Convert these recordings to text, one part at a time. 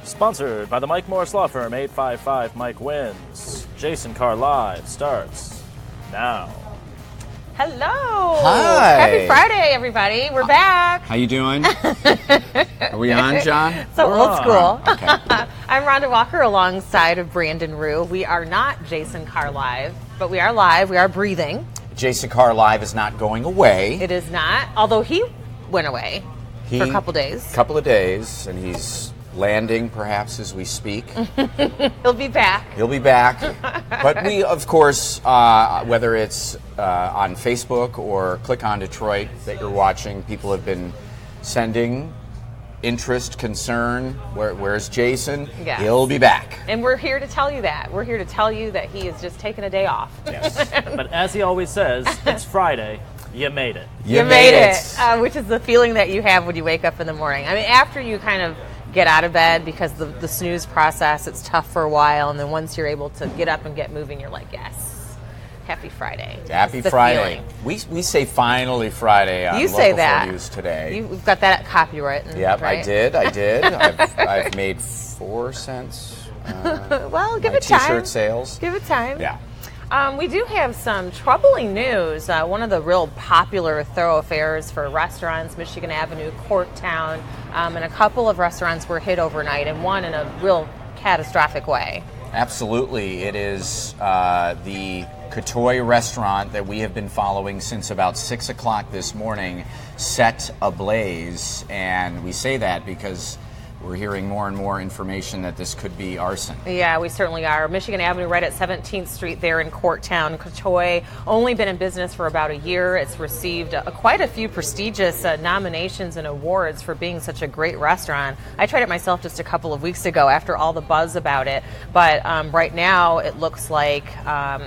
Sponsored by the Mike Morris Law Firm, 855 Mike Wins. Jason Carr Live starts now. Hello. Hi. Happy Friday, everybody. We're back. How you doing? Are we on, John? So We're old on. school. Okay. I'm Rhonda Walker alongside of Brandon Rue. We are not Jason Carr Live, but we are live. We are breathing. Jason Carr Live is not going away. It is not, although he went away for a couple days. Couple of days, and he's landing perhaps as we speak. He'll be back. He'll be back. But we, of course, whether it's on Facebook or Click on Detroit that you're watching, people have been sending interest, concern. Where's Jason? Yes. He'll be back. And we're here to tell you that. We're here to tell you that he is just taking a day off. Yes. But as he always says, it's Friday. You made it. You made it. Which is the feeling that you have when you wake up in the morning. I mean, after you kind of get out of bed because the snooze process, it's tough for a while, and then once you're able to get up and get moving, you're like, yes, happy Friday. Happy It's the Friday. feeling. We say finally Friday on You say Local 4 that. News today. You've got that copyright. Yep, right? I did. I've made 4 cents. Well, give my it time. T-shirt sales. Give it time. Yeah. We do have some troubling news. One of the real popular thoroughfares for restaurants, Michigan Avenue, Courttown, and a couple of restaurants were hit overnight, and one in a real catastrophic way. Absolutely. It is the Katoy restaurant that we have been following since about 6 o'clock this morning set ablaze. And we say that because we're hearing more and more information that this could be arson. Yeah, we certainly are. Michigan Avenue right at 17th Street there in Courttown. Katoy, only been in business for about a year. It's received quite a few prestigious nominations and awards for being such a great restaurant. I tried it myself just a couple of weeks ago after all the buzz about it. But right now it looks like,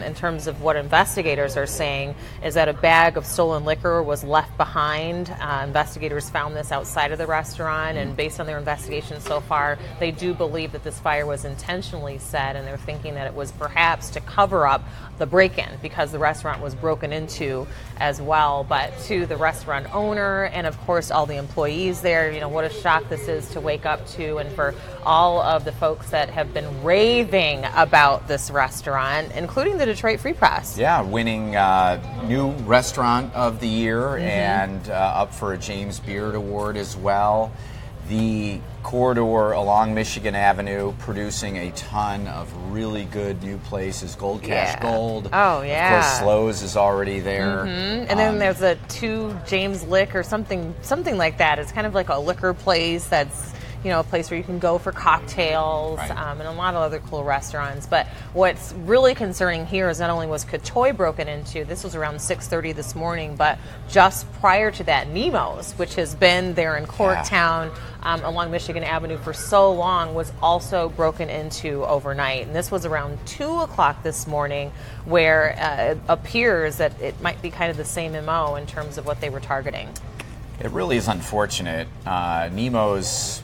in terms of what investigators are saying, is that a bag of stolen liquor was left behind. Investigators found this outside of the restaurant, and based on their investigation so far, they do believe that this fire was intentionally set, and they're thinking that it was perhaps to cover up the break-in because the restaurant was broken into as well. But to the restaurant owner and of course all the employees there, what a shock this is to wake up to, and for all of the folks that have been raving about this restaurant, including the Detroit Free Press. Yeah, winning new restaurant of the year and up for a James Beard Award as well. The corridor along Michigan Avenue producing a ton of really good new places. Gold Cash Gold. Oh, yeah. Of course, Slows is already there. And then there's a 2 James Lick or something like that. It's kind of like a liquor place that's a place where you can go for cocktails, right. And a lot of other cool restaurants. But what's really concerning here is not only was Katoy broken into, this was around 6:30 this morning, but just prior to that, Nemo's, which has been there in Courttown along Michigan Avenue for so long, was also broken into overnight. And this was around 2 o'clock this morning, where it appears that it might be kind of the same MO in terms of what they were targeting. It really is unfortunate. Nemo's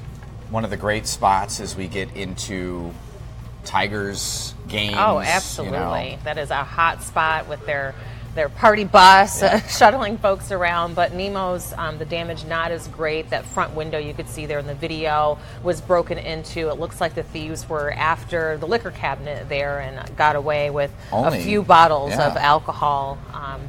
one of the great spots as we get into Tigers games. Oh, absolutely. That is a hot spot with their party bus shuttling folks around. But Nemo's, the damage not as great. That front window you could see there in the video was broken into. It looks like the thieves were after the liquor cabinet there and got away with a few bottles of alcohol.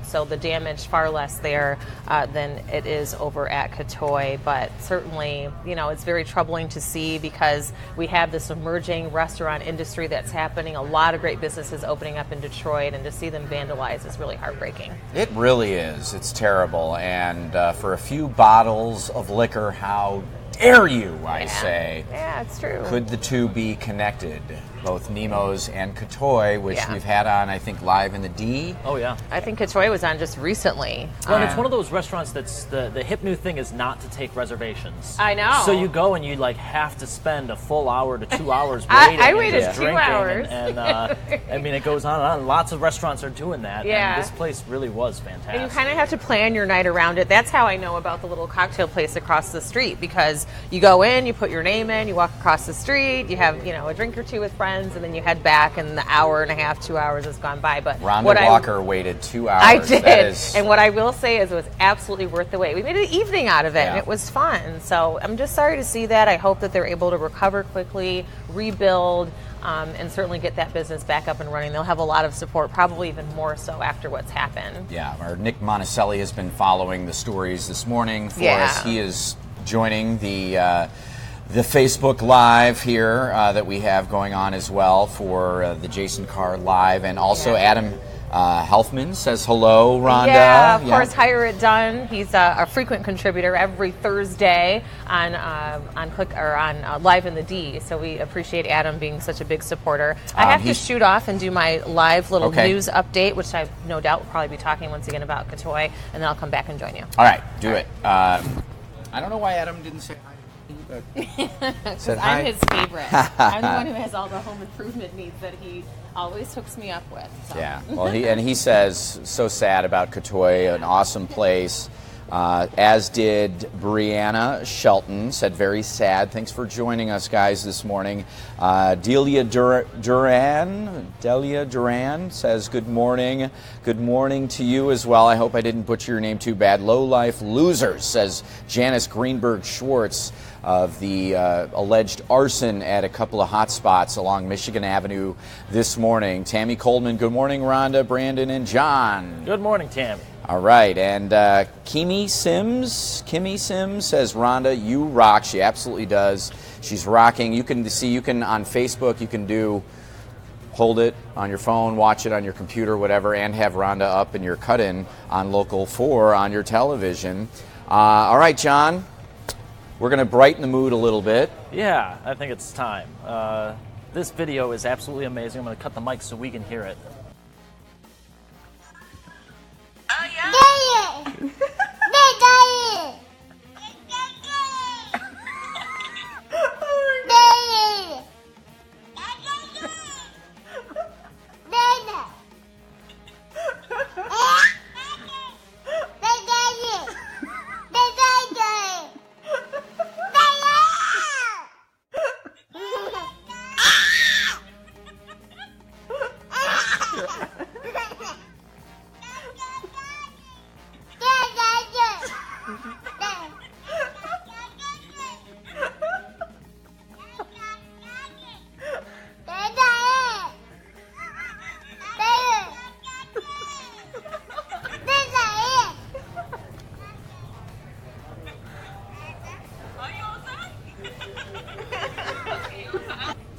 So the damage far less there than it is over at Katoy. But certainly, it's very troubling to see because we have this emerging restaurant industry that's happening. A lot of great businesses opening up in Detroit, and to see them vandalized is really heartbreaking. It really is. It's terrible. And for a few bottles of liquor, how dare you, I say. Yeah, it's true. Could the two be connected? Both Nemo's and Katoy, which we've had on, I think, live in the D. Oh, yeah. I think Katoy was on just recently. Well, and it's one of those restaurants that's the hip new thing is not to take reservations. I know. So you go and you have to spend a full hour to 2 hours waiting. I waited and just 2 drinking hours. And I mean, it goes on and on. Lots of restaurants are doing that. Yeah. And this place really was fantastic. And you kind of have to plan your night around it. That's how I know about the little cocktail place across the street, because you go in, you put your name in, you walk across the street, you have, a drink or two with friends. friends, and then you head back, and the hour and a half, 2 hours has gone by. But Rhonda Walker waited 2 hours. I did. And what I will say is it was absolutely worth the wait. We made an evening out of it, and it was fun. So I'm just sorry to see that. I hope that they're able to recover quickly, rebuild, and certainly get that business back up and running. They'll have a lot of support, probably even more so after what's happened. Yeah, our Nick Monticelli has been following the stories this morning for us. He is joining the Facebook Live here that we have going on as well for the Jason Carr Live, and also Adam Helfman says hello, Rhonda. Yeah, of course, Hire It Done. He's a frequent contributor every Thursday on Live in the D. So we appreciate Adam being such a big supporter. I have to shoot off and do my live little news update, which I no doubt will probably be talking once again about Katoy, and then I'll come back and join you. All right, do it. I don't know why Adam didn't say hi. Because I'm his favorite. I'm the one who has all the home improvement needs that he always hooks me up with. So. Yeah, well, he says so sad about Katoy, an awesome place. As did Brianna Shelton, said very sad. Thanks for joining us, guys, this morning. Delia Duran says good morning. Good morning to you as well. I hope I didn't butcher your name too bad. Low Life Losers, says Janice Greenberg Schwartz, of the alleged arson at a couple of hot spots along Michigan Avenue this morning. Tammy Coleman, good morning, Rhonda, Brandon, and John. Good morning, Tammy. All right, and Kimmy Sims says, Rhonda, you rock. She absolutely does. She's rocking. You can on Facebook, you can hold it on your phone, watch it on your computer, whatever, and have Rhonda up in your cut-in on Local 4 on your television. All right, John. We're going to brighten the mood a little bit. Yeah, I think it's time. This video is absolutely amazing. I'm going to cut the mic so we can hear it.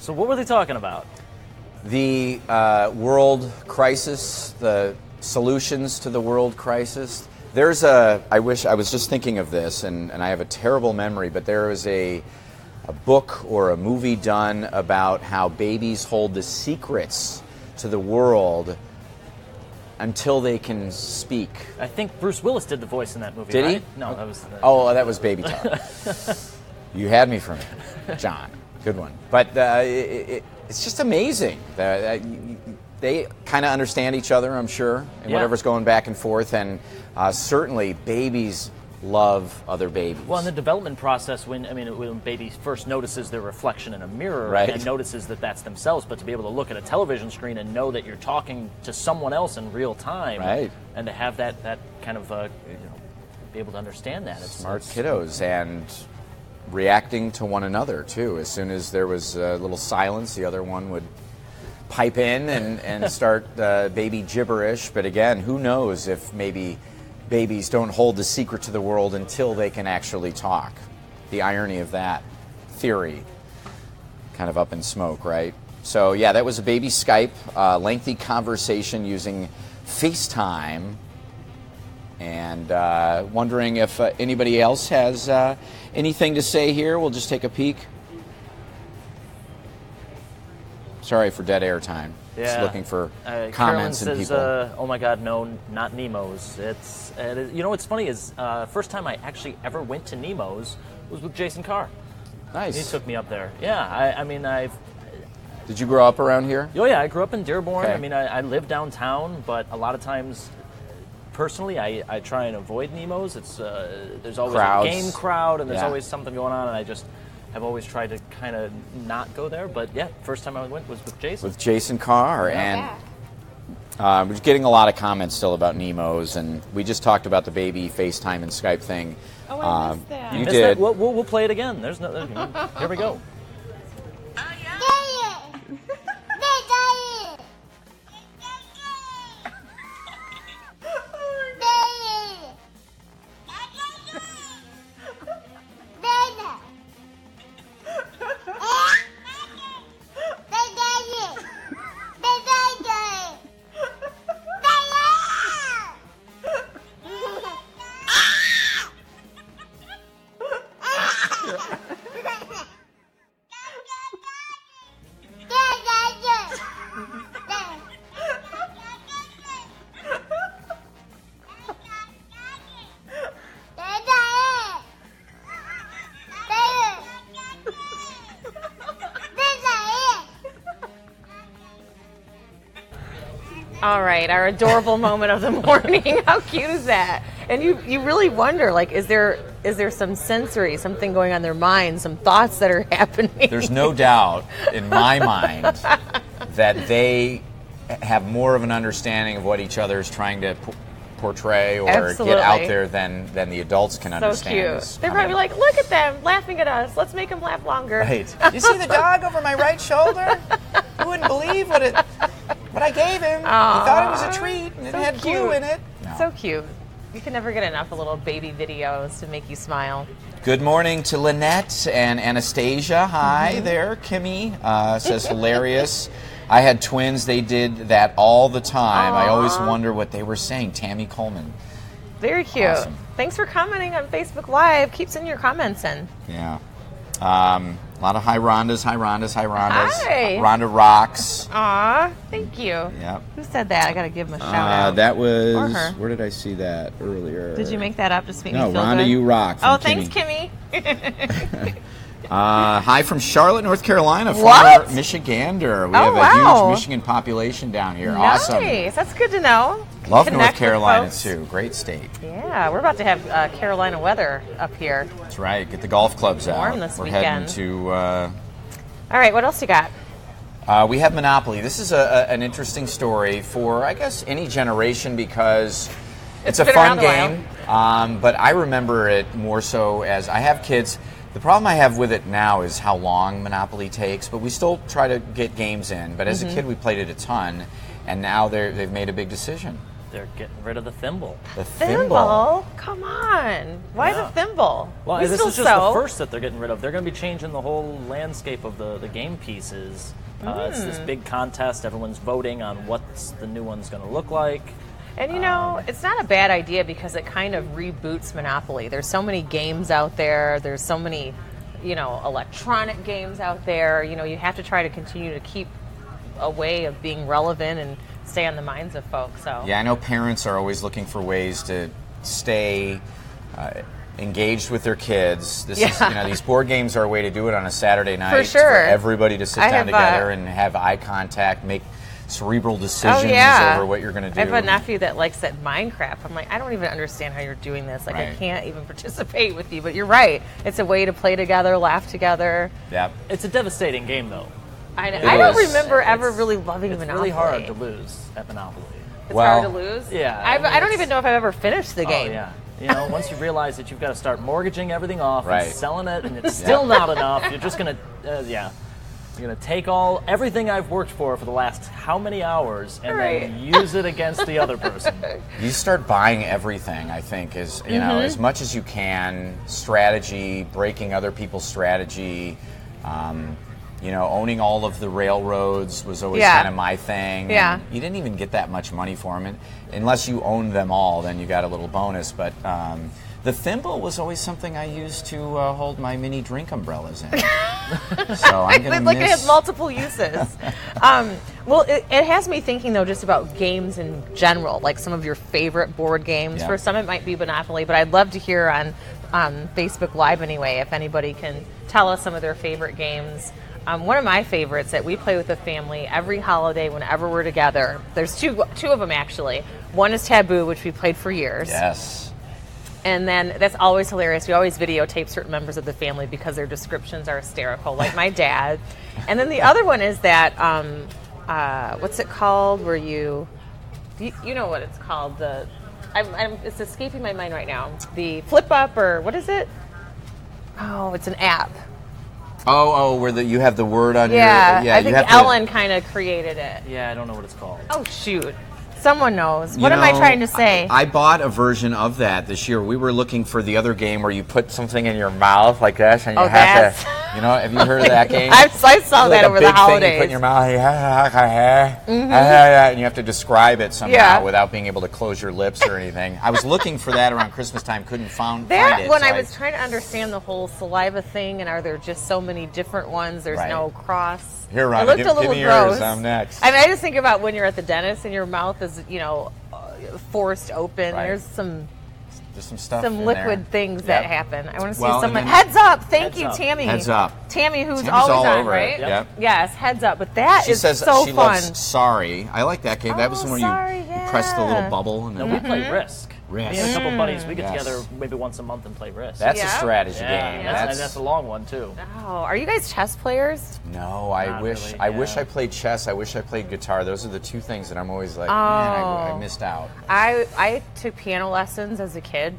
So what were they talking about? The world crisis, the solutions to the world crisis. I was just thinking of this, and I have a terrible memory, but there was a book or a movie done about how babies hold the secrets to the world until they can speak. I think Bruce Willis did the voice in that movie. Did right? he? No, that was. That was Baby Talk. You had me for a minute, John. Good one. But it's just amazing. They kind of understand each other, I'm sure, and whatever's going back and forth. And certainly, babies love other babies. Well, in the development process, when baby first notices their reflection in a mirror and notices that that's themselves, but to be able to look at a television screen and know that you're talking to someone else in real time, and to have that kind of be able to understand that. Smart kiddos and reacting to one another too. As soon as there was a little silence, the other one would pipe in and start baby gibberish. But again, who knows if maybe babies don't hold the secret to the world until they can actually talk. The irony of that theory, kind of up in smoke, right? So yeah, that was a baby Skype, lengthy conversation using FaceTime. And wondering if anybody else has anything to say here. We'll just take a peek. Sorry for dead air time. Yeah. Just looking for Carolyn comments and says, people. oh my God, no, not Nemo's. It's what's funny is first time I actually ever went to Nemo's was with Jason Carr. Nice. He took me up there. Yeah, Did you grow up around here? Oh yeah, I grew up in Dearborn. Okay. I live downtown, but a lot of times. Personally, I try and avoid Nemo's. It's there's always Crowds. a game crowd, and there's always something going on, and have always tried to kind of not go there. But yeah, first time I went was with Jason. With Jason Carr. And we're getting a lot of comments still about Nemo's, and we just talked about the baby FaceTime and Skype thing. Oh, I missed that. You did. That? We'll play it again. There's no. Here we go. All right, our adorable moment of the morning. How cute is that? And you really wonder, like, is there some sensory, something going on in their mind, some thoughts that are happening? There's no doubt in my mind that they have more of an understanding of what each other is trying to portray or Absolutely. get out there than the adults can understand. So cute. They're probably like, look at them laughing at us. Let's make them laugh longer. Right. You see the dog over my right shoulder? You wouldn't believe what I gave him. He thought it was a treat, and it had glue in it. No. So cute. You can never get enough of little baby videos to make you smile. Good morning to Lynette and Anastasia. Hi there. Kimmy says hilarious. I had twins. They did that all the time. I always wonder what they were saying. Tammy Coleman. Very cute. Awesome. Thanks for commenting on Facebook Live. Keep sending your comments in. Yeah. A lot of hi Rhondas, hi Rhondas, hi Rhondas. Hi. Rhonda rocks. Aw, thank you. Yep. Who said that? I got to give him a shout out. That was, Or her. where did I see that earlier? Did you make that up just to make No, me feel Rhonda, good? you rock. Oh, From thanks, Kimmy. Kimmy. Hi from Charlotte, North Carolina. What? Former Michigander. We Oh, have a wow. huge Michigan population down here. Nice. Awesome. That's good to know. Love Connect North with Carolina, folks. too. Great state. Yeah, we're about to have Carolina weather up here. That's right. Get the golf clubs out. Warm this We're weekend. heading to... All right, what else you got? we have Monopoly. This is an interesting story for, I guess, any generation because it's a been fun around a game. But I remember it more so as I have kids. The problem I have with it now is how long Monopoly takes, but we still try to get games in. But as a kid, we played it a ton, and now they've made a big decision. They're getting rid of the thimble. The thimble? Come on. Why Yeah. the thimble? Well, We this still is just sew. the first that they're getting rid of. They're going to be changing the whole landscape of the game pieces. It's this big contest. Everyone's voting on what's the new one's going to look like. And you know, it's not a bad idea because it kind of reboots Monopoly. There's so many games out there. There's so many, electronic games out there. You have to try to continue to keep a way of being relevant and stay on the minds of folks. So Yeah, I know parents are always looking for ways to stay engaged with their kids. This is, these board games are a way to do it on a Saturday night. For sure. For everybody to sit I down have, together and have eye contact, make cerebral decisions over what you're going to do. I have a nephew that likes that Minecraft. I'm like, I don't even understand how you're doing this. Like, I Right. can't even participate with you. But you're right. It's a way to play together, laugh together. Yep. It's a devastating game, though. I don't is. remember ever really loving It's Monopoly. really hard to lose at Monopoly. It's Well, hard to lose? yeah, I don't even know if I've ever finished the game. Oh, yeah. Once you realize that you've got to start mortgaging everything off Right. and selling it, and it's still not enough, you're just going to, you're going to take everything I've worked for the last how many hours and then use it against the other person. You start buying everything, I think, as as much as you can. Strategy, breaking other people's strategy. Owning all of the railroads was always kind of my thing. Yeah. And you didn't even get that much money for them. And unless you owned them all, then you got a little bonus. But the thimble was always something I used to hold my mini drink umbrellas in. So I'm going to Like it has multiple uses. Well, it has me thinking, though, just about games in general, like some of your favorite board games. Yeah. For some, it might be Monopoly, but I'd love to hear on Facebook Live anyway, if anybody can tell us some of their favorite games. One of my favorites that we play with the family every holiday whenever we're together. There's two of them, actually. One is Taboo, which we played for years. Yes. And then that's always hilarious. We always videotape certain members of the family because their descriptions are hysterical, like my dad. And then the other one is that, what's it called? Where you know what it's called? It's escaping my mind right now. The flip up, or what is it? Oh, it's an app. Where you have the word on your... Yeah, I think Ellen kind of created it. Yeah, I don't know what it's called. Oh, shoot. Someone knows. What am I trying to say? I bought a version of that this year. We were looking for the other game where you put something in your mouth like this, and you have to... have you heard of that game? I saw that over the holidays. Thing you put in your mouth, and you have to describe it somehow without being able to close your lips or anything. I was looking for that around Christmas time, couldn't find it. When I was trying to understand the whole saliva thing, and are there just so many different ones? There's no cross. Here, Ron, it looked a little give me gross. Yours. I'm next. I just think about when you're at the dentist and your mouth is, forced open. Right. There's some stuff, some liquid things that happen. I want to see someone. Heads up! Thank you, Tammy. Heads up. Tammy, who's Tammy's always all on, over right? Yep. Yes, heads up. But that she is says so she fun. Loves Sorry. I like that game. That was the one you press the little bubble. And we play Risk. Me and a couple buddies, we get together maybe once a month and play Risk. That's a strategy game. And that's a long one too. Oh, are you guys chess players? No, I wish I played chess. I wish I played guitar. Those are the two things that I'm always like, man, I missed out. I took piano lessons as a kid.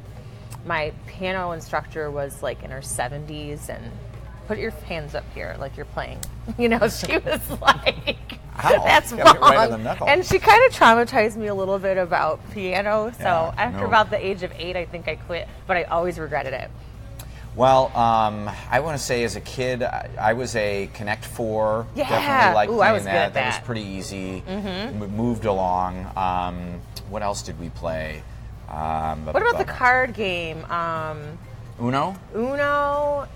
My piano instructor was like in her 70s, and put your hands up here like you're playing. She was like, that's wrong. Right on the knuckle. And she kind of traumatized me a little bit about piano. So after about the age of 8, I think I quit, but I always regretted it. Well, I want to say as a kid, I was a Connect 4. Yeah. Definitely liked playing I was that. Good at that was pretty easy. We moved along. What else did we play? What about the card game? Uno,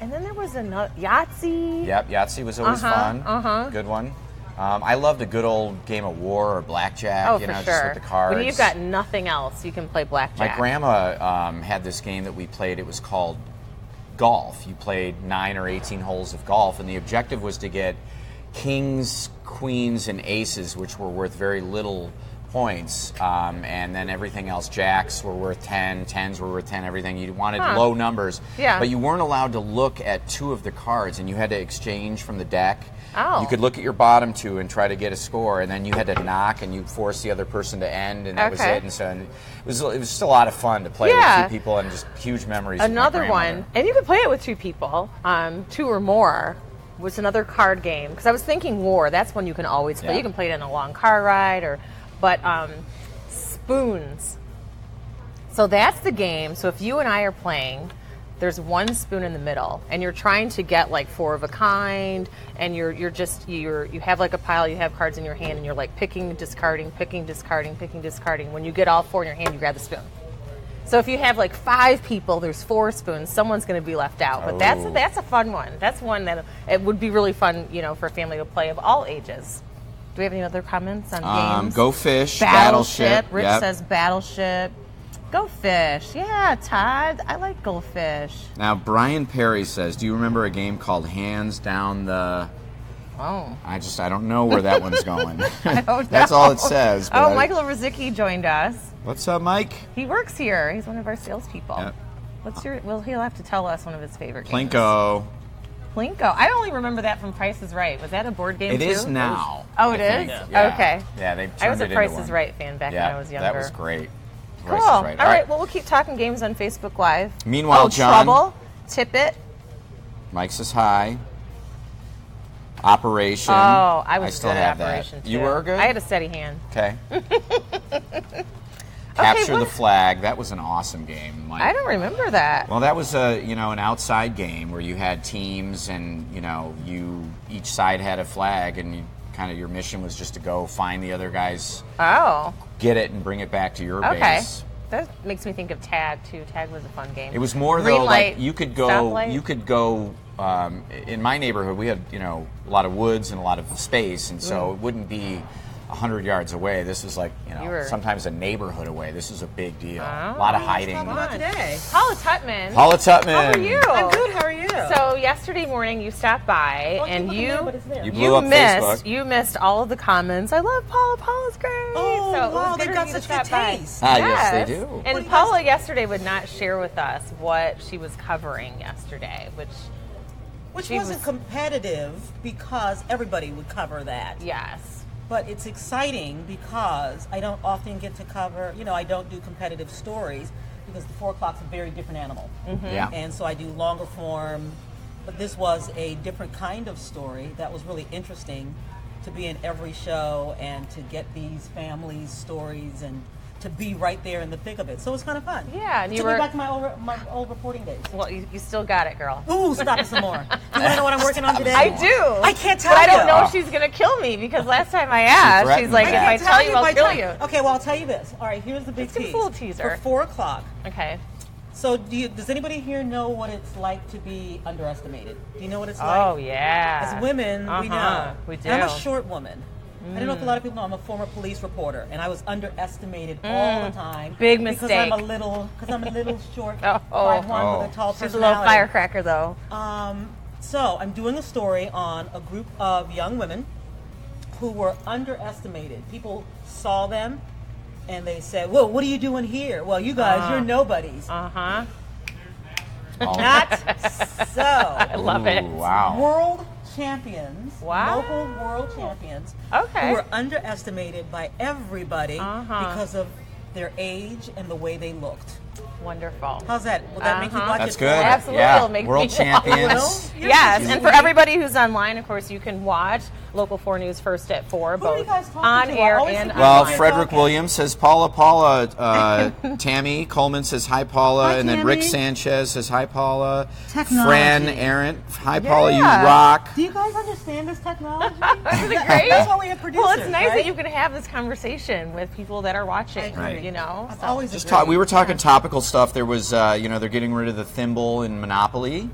and then there was another Yahtzee. Yep, Yahtzee was always fun. Good one. I loved a good old game of war or blackjack. Oh, for sure. Just with the cards. When you've got nothing else, you can play blackjack. My grandma had this game that we played. It was called golf. You played 9 or 18 holes of golf, and the objective was to get kings, queens, and aces, which were worth very little points, and then everything else, jacks were worth 10, 10s were worth 10, everything. You wanted low numbers, but you weren't allowed to look at 2 of the cards, and you had to exchange from the deck. You could look at your bottom 2 and try to get a score, and then you had to knock, and you force the other person to end, and that was it. And so it was just a lot of fun to play with 2 people, and just huge memories. Another one, and you could play it with 2 people, 2 or more. Was another card game, because I was thinking war. That's one you can always play. You can play it in a long car ride, but spoons. So that's the game. So if you and I are playing, there's 1 spoon in the middle, and you're trying to get like 4 of a kind, and you have like a pile, you have cards in your hand, and you're like picking, discarding. When you get all 4 in your hand, you grab the spoon. So if you have like 5 people, there's 4 spoons. Someone's going to be left out. But that's a fun one. That's one that it would be really fun, for a family to play of all ages. Do we have any other comments on games? Go Fish. Battleship. Rich says Battleship. Go Fish. Yeah, Todd. I like Go Fish. Now, Brian Perry says, do you remember a game called Hands Down the... Oh. I don't know where that one's going. I don't know. That's all it says. Michael Rozicki joined us. What's up, Mike? He works here. He's one of our salespeople. Yep. He'll have to tell us one of his favorite Plinko. games. Plinko. I only remember that from Price is Right. Was that a board game too? It is now. Oh, it is? Yeah. Okay. Yeah, they turned I was a it Price into is one. Right fan back when I was younger. That was great. Cool. All right. Well, we'll keep talking games on Facebook Live. Meanwhile, John. Trouble. Tippet. Mike says hi. Operation. Oh, I was still good have at Operation that. too. You were good? I had a steady hand. Okay. Capture the Flag. That was an awesome game, Mike. I don't remember that. Well, that was an outside game where you had teams, and each side had a flag, and your mission was just to go find the other guys. Oh. Get it and bring it back to your base. That makes me think of Tag too. Tag was a fun game. It was more Green though light, like you could go. In my neighborhood, we had a lot of woods and a lot of space, and so it wouldn't be 100 yards away. This was like sometimes a neighborhood away. This is a big deal. A lot of hiding. Today. Paula Tutman. Paula Tutman. How are you? I'm good. How are you? So yesterday morning you stopped by and you blew up Facebook. You missed all of the comments. I love Paula. Paula's great. Oh, so wow, they've got such good taste. Yes, they do. And Paula yesterday would not share with us what she was covering yesterday, which wasn't competitive because everybody would cover that. Yes. But it's exciting because I don't often get to cover, I don't do competitive stories because the 4 o'clock's a very different animal. Mm-hmm. Yeah. And so I do longer form, but this was a different kind of story that was really interesting to be in every show and to get these families' stories and to be right there in the thick of it. So it was kind of fun. Yeah. And Took me back to my old reporting days. Well, you still got it, girl. Ooh, stop it some more. Do you want to know what I'm working on today? I do. I can't tell but you. I don't know if she's going to kill me because last time I asked, she's like, if I tell you, I'll kill you. Okay, well, I'll tell you this. All right, here's the big tease. It's a little teaser. For 4 o'clock. Okay. So does anybody here know what it's like to be underestimated? Do you know what it's like? Oh, yeah. As women, we know. We do. And I'm a short woman. I don't know if a lot of people know I'm a former police reporter, and I was underestimated all the time. Big mistake. Because I'm a little short, 5'1" with a tall personality. She's a little firecracker, though. So I'm doing a story on a group of young women who were underestimated. People saw them, and they said, "Well, what are you doing here? Well, you guys, you're nobodies." Uh-huh. Not so. I love it. Wow. World champions, Wow. local world champions, Okay. who were underestimated by everybody because of their age and the way they looked. Wonderful. How's that? Will that make you watch That's it? good. Absolutely. Yeah. It'll make World me champions. Yes, and for everybody who's online, of course, you can watch Local 4 News first at 4, Who are you both guys talking on to? air I always and forget Well, who you're Frederick talking. Williams says Paula. Tammy Coleman says hi, Paula. Hi, and then Rick Tammy. Sanchez says hi, Paula. Technology. Fran Arendt, hi, Paula, you Yeah. rock. Do you guys understand this technology? Isn't it great? That's why we have producers. Well, it's nice right? that you can have this conversation with people that are watching, I agree. you know? I've So- always Just agreed. we were talking topical stuff. There was, they're getting rid of the thimble in Monopoly,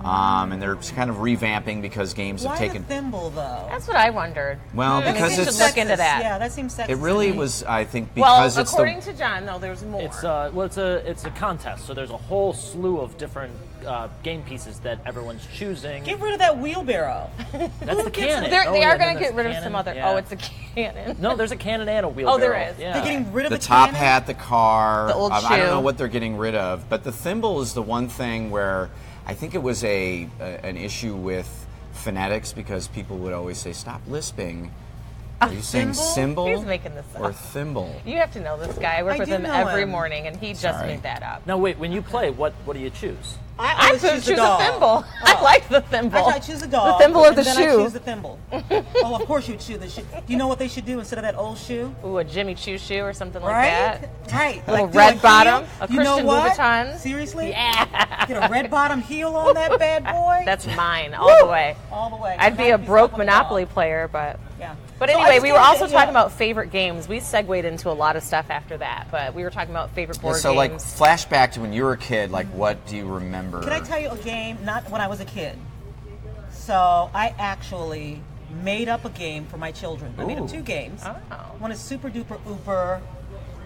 and they're kind of revamping because games Why have taken. the thimble, though? That's what I wondered. Well, Maybe because we it's should look into that. Yeah, that seems sexist. It really to me. was, I think, Well, because it's according the. to John, though, there's more. It's it's a contest, so there's a whole slew of different game pieces that everyone's choosing. Get rid of that wheelbarrow. That's the cannon. They Oh, yeah, are then going to there's get rid of cannon, some other. yeah. Oh, it's a cannon. No, there's a cannon and a wheelbarrow. Oh, there is. Yeah. They're getting rid of The the top cannon? hat, the car. The old I don't shoe. know what they're getting rid of, but the thimble is the one thing where I think it was an issue with phonetics because people would always say, "Stop lisping." Are you saying cymbal He's making this or up. thimble? You have to know this guy. I work I with do him know every him. morning, and he just Sorry. made that up. Now wait, when you play, what do you choose? I always choose the choose a dog. thimble. I like the thimble. Actually, I choose the dog. The thimble or and the then shoe? I choose the thimble. Oh, of course you choose the shoe. Do you know what they should do instead of that old shoe? Ooh, a Jimmy Choo shoe or something like Right? that. Right. A little do red heel. bottom, a You know Christian what? Louboutin. Seriously? Yeah. Get a red bottom heel on that bad boy? That's mine all the way. all the way. I'd be a broke Monopoly player, but. Yeah. But So I anyway, just we were wanted also to- talking about favorite games. We segued into a lot of stuff after that, but we were talking about favorite board So, like, games. flashback to when you were a kid. Like, what do you remember? Can I tell you a game? Not when I was a kid. So I actually made up a game for my children. I made up 2 games. Oh. One is Super Duper Ooper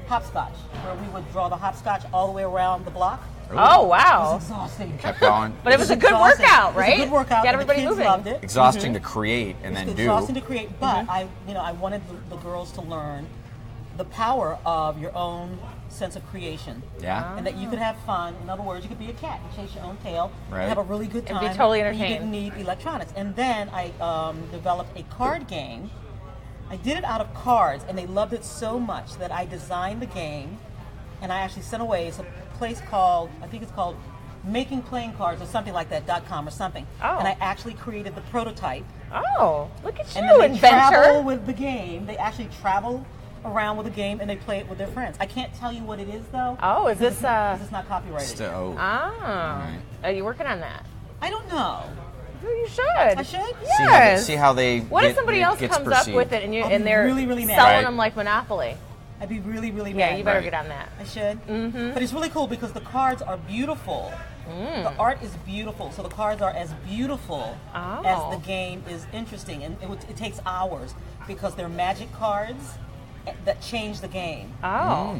Hopscotch, where we would draw the hopscotch all the way around the block. Oh, It was wow. exhausting. Kept going. But it was a good exhausting. workout, It was right? a good workout. Got and everybody the kids moving. loved it. exhausting to create and then It's do. exhausting to create, but I wanted the girls to learn the power of your own sense of creation. Yeah. And that you could have fun. In other words, you could be a cat and chase your own tail Right. and have a really good And time. be totally and you entertained. didn't need electronics. And then I developed a card game. I did it out of cards, and they loved it so much that I designed the game, and I actually sent away. It's a place called, I think it's called Making Playing Cards or something like that, .com or something. Oh. And I actually created the prototype. Oh, look at And you, then they travel inventor. with the game. They actually travel around with the game and they play it with their friends. I can't tell you what it is though. Oh, is this because it's not copyrighted. So, Oh. Are you working on that? I don't know. You should. I should? Yes. see how they. What if somebody else gets comes perceived. up with it and I'll be and they're really, really mad. selling Right. them like Monopoly? I'd be really, really Yeah, mad. you better Right. get on that. I should. Mm-hmm. But it's really cool because the cards are beautiful. The art is beautiful, so the cards are as beautiful Oh. as the game is interesting, and it takes hours because they're magic cards that change the game. Oh.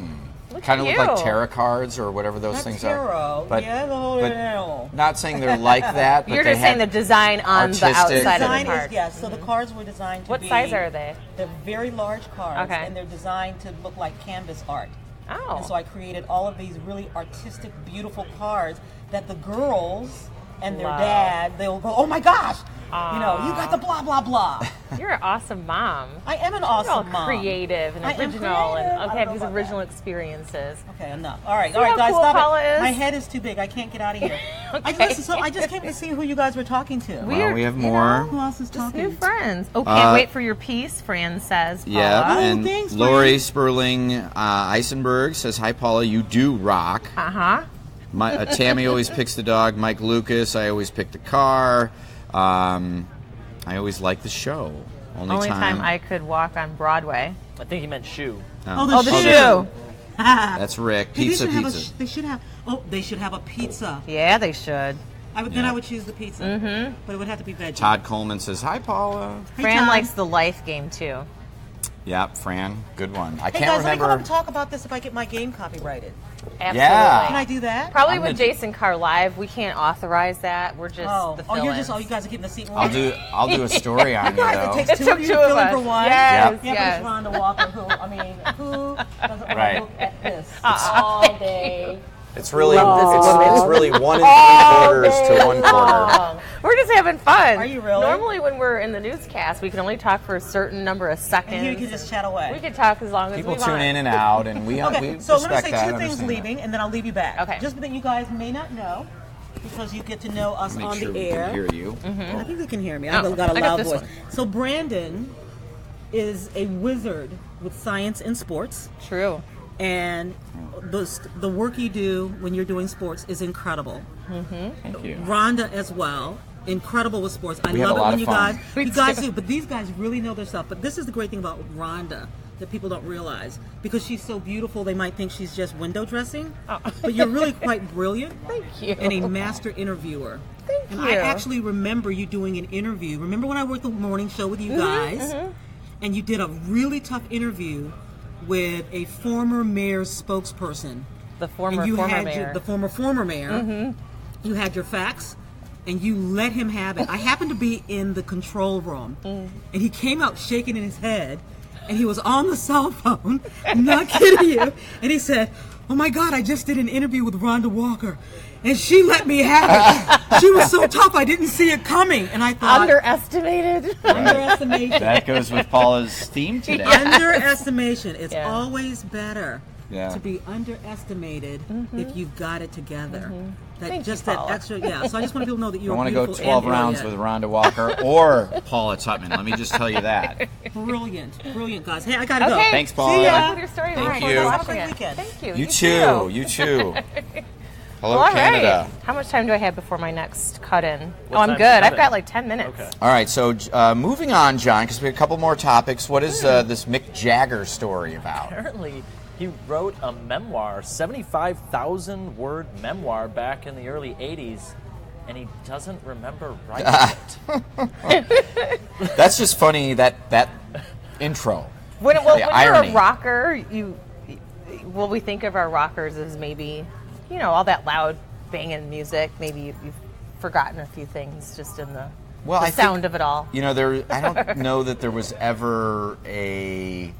Kind of look like tarot cards or whatever those things are. But, yeah, the whole animal. Not saying they're like that. But you're just saying the design on the outside of the card. Yes, so the cards were designed to What size are they? They're very large cards, and they're designed to look like canvas art. Oh. And so I created all of these really artistic, beautiful cards that the girls and their dad, they'll go, oh my gosh, you know, you got the blah, blah, blah. You're an awesome mom. I am an awesome mom. Creative and original and have these original experiences. Okay, enough. All right, guys, cool stop Paula it. is? My head is too big. I can't get out of here. Okay. I just came to see who you guys were talking to. Well, we have more. Who else is talking? New friends. Oh, can't wait for your piece, Fran says. Paula. Yeah, and thanks, Lori Sperling Eisenberg says, hi, Paula, you do rock. Uh-huh. Tammy always picks the dog. Mike Lucas, I always pick the car. I always like the show. Only time I could walk on Broadway. I think he meant shoe. Oh, the shoe. That's Rick. Pizza. They should have a pizza. Yeah, they should. Then I would choose the pizza. But it would have to be veggie. Todd Coleman says, hi, Paula. Fran likes the life game, too. Yep, Fran. Good one. I Hey can't guys, remember. let me come up and talk about this if I get my game copyrighted. Absolutely. Yeah. Can I do that? Probably with Jason Carr live. We can't authorize that. We're just the fill-ins. You guys are getting the seat. I'll do a story on you, though. It takes two of you to fill in for one. Yes, Yeah, yes. but it's Rhonda Walker, who doesn't want to look at this all day? It's really 1 3/4 to 1 quarter. We're just having fun. Are you really? Normally when we're in the newscast, we can only talk for a certain number of seconds. And here you can just chat away. We can talk as long as People we want. tune in and out, and we so let me respect say that. two things leaving, and then I'll leave you back. Okay. Just that you guys may not know, because you get to know us Make on sure the we air. can hear you. I think they can hear me. I've got a loud voice. So Brandon is a wizard with science and sports. True. And the work you do when you're doing sports is incredible. Thank you. Rhonda as well, incredible with sports. I We have love a it lot when of you guys do, but these guys really know their stuff. But this is the great thing about Rhonda that people don't realize, because she's so beautiful, they might think she's just window dressing, but you're really quite brilliant. Thank you. And a master interviewer. Thank and you. I actually remember you doing an interview. Remember when I worked the morning show with you guys, and you did a really tough interview with a former mayor's spokesperson. The former mayor. The former mayor. You had your facts, and you let him have it. I happened to be in the control room, and he came out shaking in his head, and he was on the cell phone, I'm not kidding you, and he said, oh my God, I just did an interview with Rhonda Walker, and she let me have it. She was so tough, I didn't see it coming. And I thought... Underestimated. Underestimation. That goes with Paula's theme today. Underestimation. It's always better to be underestimated if you've got it together. Thank just you, that Paula. extra, so I just want people to know that you're I want to beautiful. go 12 and rounds with Rhonda Walker or Paula Tutman. Let me just tell you that. Brilliant, guys. Hey, I gotta go. Thanks, Paula. See ya. With your story. Thank Right. you. Have a great weekend. Thank you. You too. Hello, Well, Canada. Right. How much time do I have before my next cut-in? What I'm time's good. the I've got cut-in? like 10 minutes. Okay. All right, so moving on, John, because we have a couple more topics. What is this Mick Jagger story about? Apparently, he wrote a memoir, 75,000 word memoir back in the early 80s, and he doesn't remember writing it. That's just funny, that intro. When you're irony. a rocker, we think of our rockers as maybe, all that loud banging music. Maybe you've forgotten a few things just in the sound of it all. I don't know that there was ever a,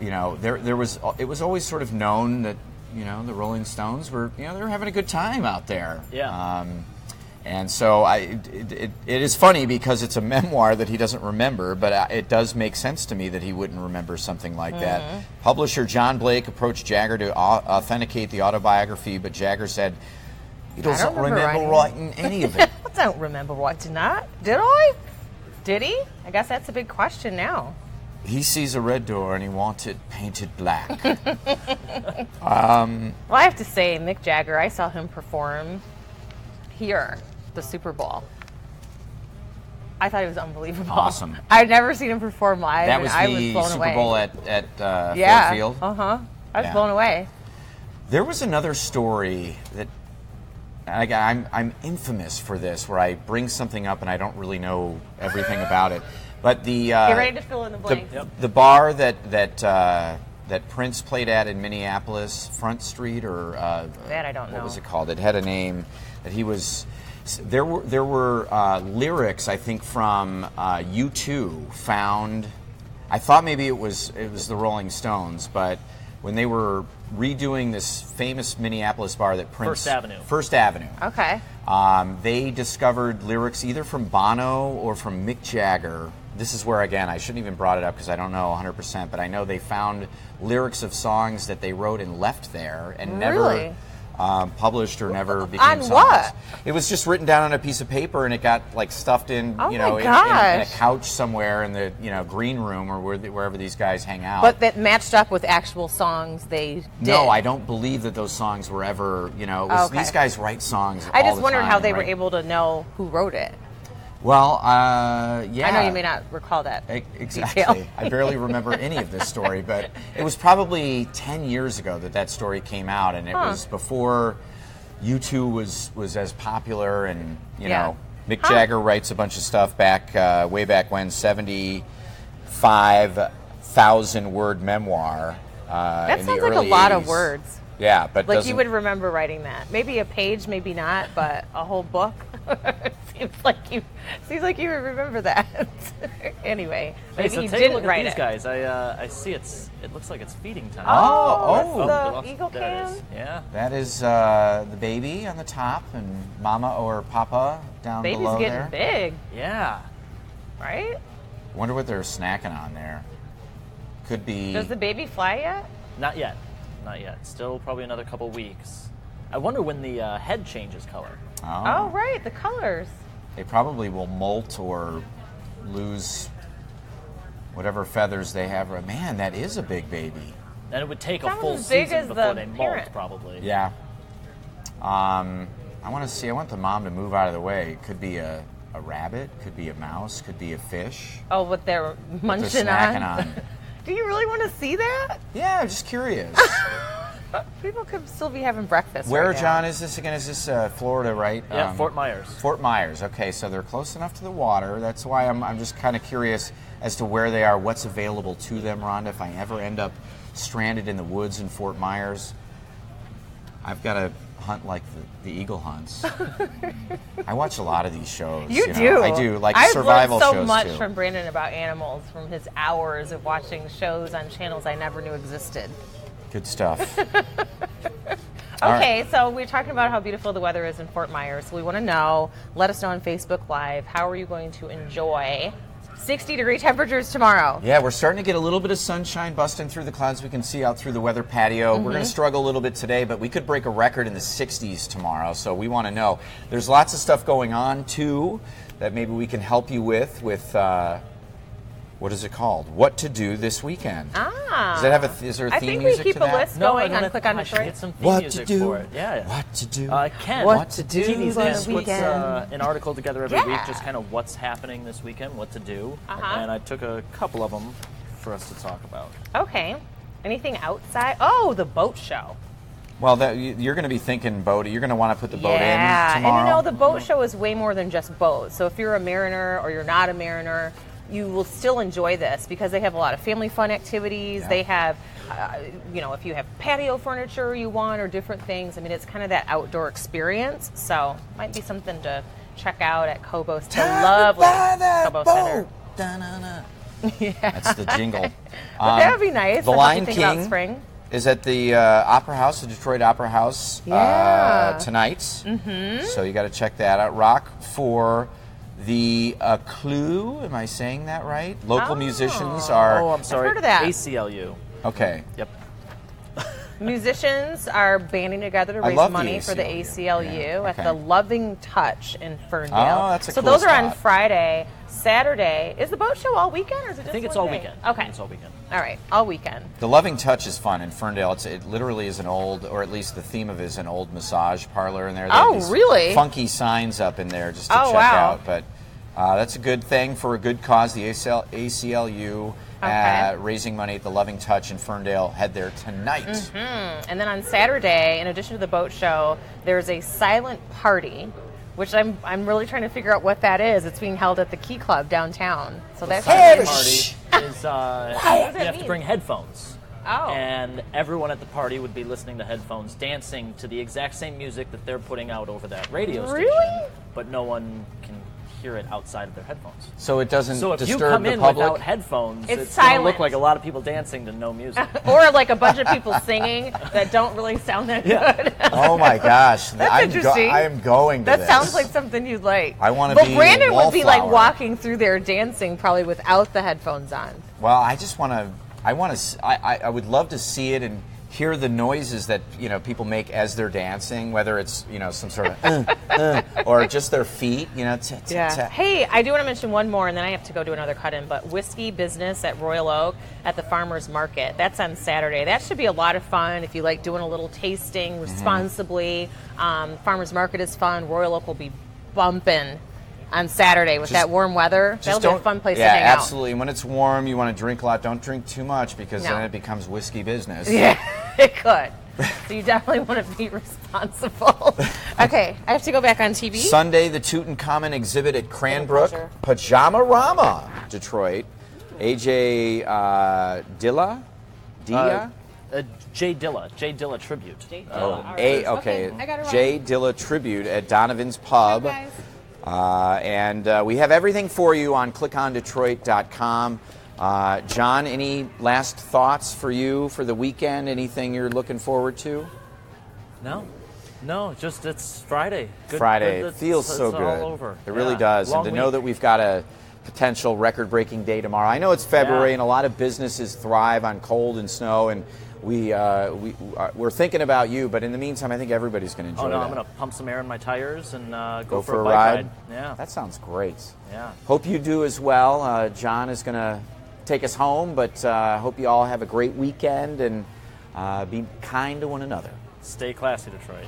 it was always sort of known that, the Rolling Stones were, they were having a good time out there. Yeah. And so it is funny because it's a memoir that he doesn't remember, but it does make sense to me that he wouldn't remember something like that. Publisher John Blake approached Jagger to authenticate the autobiography, but Jagger said he doesn't remember writing any of it. I don't remember writing that. Did I? Did he? I guess that's a big question now. He sees a red door and he wants it painted black. Well, I have to say, Mick Jagger, I saw him perform here, the Super Bowl. I thought he was unbelievable. Awesome. I'd never seen him perform live. That was I was the blown Super away. Bowl at Ford Field? I was blown away. There was another story that I'm infamous for this, where I bring something up and I don't really know everything about it. But the Get ready to fill in the blanks. the bar that that Prince played at in Minneapolis, Front Street, or that I don't know. What was it called? It had a name that he was. There were lyrics, I think, from U2 found. I thought maybe it was the Rolling Stones, but when they were redoing this famous Minneapolis bar that Prince First Avenue. Okay. They discovered lyrics either from Bono or from Mick Jagger. This is where, again, I shouldn't even brought it up because I don't know 100%, but I know they found lyrics of songs that they wrote and left there and never published or never became on songs. What? It was just written down on a piece of paper and it got like stuffed in, Oh in a couch somewhere in the green room or wherever these guys hang out. But that matched up with actual songs they did. No, I don't believe that those songs were ever. These guys write songs. I just wondered how they were able to know who wrote it. Well, yeah. I know you may not recall that. Exactly. Detail. I barely remember any of this story, but it was probably 10 years ago that story came out, and it was before U2 was as popular, and Mick Jagger writes a bunch of stuff way back when, 75,000 word memoir. That sounds like a lot of words. Yeah, but like you would remember writing that. Maybe a page, maybe not, but a whole book. Seems like you would remember that. Anyway, maybe so you take didn't a look write at these it. guys. I see it looks like it's feeding time. The eagle there it can. is. Yeah. That is the baby on the top, and Mama or Papa down Baby's below getting there. big, Yeah. right? Wonder what they're snacking on there. Could be. Does the baby fly yet? Not yet. Not yet. Still probably another couple weeks. I wonder when the head changes color. Oh, right, the colors. They probably will molt or lose whatever feathers they have. Man, that is a big baby. And it would take a Sounds full as big season as before the they molt, parent. probably. Yeah. I want the mom to move out of the way. It could be a rabbit, could be a mouse, could be a fish. Oh, what they're munching They're snacking on. Do you really want to see that? Yeah, I'm just curious. People could still be having breakfast. Where, right now. John, is this again? Is this Florida, right? Yeah, Fort Myers. Fort Myers. Okay, so they're close enough to the water. That's why I'm just kind of curious as to where they are, what's available to them, Rhonda. If I ever end up stranded in the woods in Fort Myers, I've got to hunt like the eagle hunts. I watch a lot of these shows. You do. I do, like I've survival learned so shows much too. from Brandon about animals, from his hours of watching shows on channels I never knew existed. Good stuff. Okay, so we're talking about how beautiful the weather is in Fort Myers. So we want to know, let us know on Facebook Live, how are you going to enjoy 60-degree temperatures tomorrow? Yeah, we're starting to get a little bit of sunshine busting through the clouds. We can see out through the weather patio. We're going to struggle a little bit today, but we could break a record in the 60s tomorrow. So we want to know. There's lots of stuff going on, too, that maybe we can help you with what is it called? What to do this weekend. Does that have is there a theme music I think we keep to that? a list going on Click on I should Detroit. get some theme What music to do? for it. Yeah. What to do? Ken. What to do TV's this Ken puts weekend. an article together every Yeah. week, just kind of what's happening this weekend, what to do. Uh-huh. And I took a couple of them for us to talk about. Okay. Anything outside? Oh, the boat show. Well, you're going to be thinking boat. You're going to want to put the boat in Yeah, tomorrow. and the boat show is way more than just boats. So if you're a mariner or you're not a mariner, you will still enjoy this because they have a lot of family fun activities. Yeah. They have, if you have patio furniture you want or different things. I mean, it's kind of that outdoor experience. So might be something to check out at Cobos. The lovely Cobo Center. Yeah. That's the jingle. That would be nice. The I'll have Lion to think about King spring. is at the Opera House, the Detroit Opera House, tonight. Mm-hmm. So you got to check that out. Rock for the Clue. Am I saying that right? Local musicians are. Oh, I'm sorry. heard of that. ACLU. Okay. Yep. Musicians are banding together to I raise love the money for the ACLU. ACLU Yeah, at okay. the Loving Touch in Ferndale. Oh, that's a so cool those are on spot. Friday. Saturday. Is the boat show all weekend or is it just I think it's one all day? weekend. Okay. It's all weekend. All right. All weekend. The Loving Touch is fun in Ferndale. It literally is an old, or at least the theme of it is an old massage parlor in there. They Oh, have these really? funky signs up in there just to Oh, check wow. out. But that's a good thing for a good cause. The ACLU raising money at the Loving Touch in Ferndale. Head there tonight. And then on Saturday, in addition to the boat show, there's a silent party, which I'm really trying to figure out what that is. It's being held at the Key Club downtown. So that's Silent party is you have to bring headphones. Oh. And everyone at the party would be listening to headphones, dancing to the exact same music that they're putting out over that radio station. But no one can hear it outside of their headphones. So it doesn't So if disturb you come the in public? without headphones, it's silent. going to look like a lot of people dancing to no music. Or like a bunch of people singing that don't really sound that good. Oh my gosh. That's interesting. I am going to That this. sounds like something you'd like. I want to But be Brandon would be like Wallflower. walking through there dancing probably without the headphones on. Well, I just want to. I would love to see it and hear the noises that people make as they're dancing, whether it's some sort of or just their feet. Hey, I do want to mention one more, and then I have to go do another cut-in. But Whiskey Business at Royal Oak at the Farmers Market. That's on Saturday. That should be a lot of fun if you like doing a little tasting responsibly. Farmers Market is fun. Royal Oak will be bumping on Saturday with that warm weather. That'll be a fun place to hang out. Yeah, absolutely. When it's warm, you want to drink a lot. Don't drink too much because then it becomes whiskey business. Yeah, it could. So you definitely want to be responsible. Okay, I have to go back on TV. Sunday, the Tutankhamun exhibit at Cranbrook, Pajama-rama, Detroit. AJ Dilla? Jay Dilla tribute. Okay. Okay. I got it right. Jay Dilla tribute at Donovan's Pub. Hi, guys. And we have everything for you on clickondetroit.com. John, any last thoughts for you for the weekend? Anything you're looking forward to? No, just it's Friday. Friday. It feels so good. All over. It really does. And to know that we've got a potential record-breaking day tomorrow. I know it's February and a lot of businesses thrive on cold and snow, and we're thinking about you, but in the meantime, I think everybody's going to enjoy that. I'm going to pump some air in my tires and go for a bike ride. Yeah. That sounds great. Yeah. Hope you do as well. John is going to take us home, but I hope you all have a great weekend and be kind to one another. Stay classy, Detroit.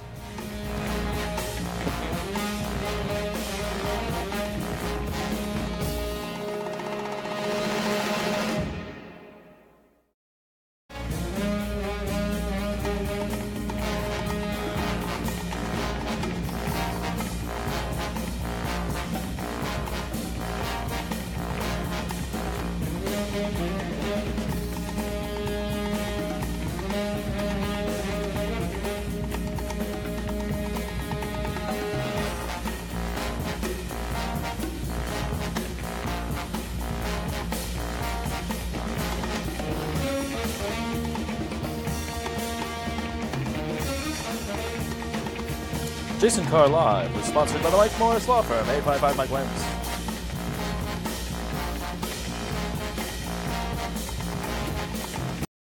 Jason Carr Live was sponsored by the Mike Morris Law Firm, 855 Mike Wentz.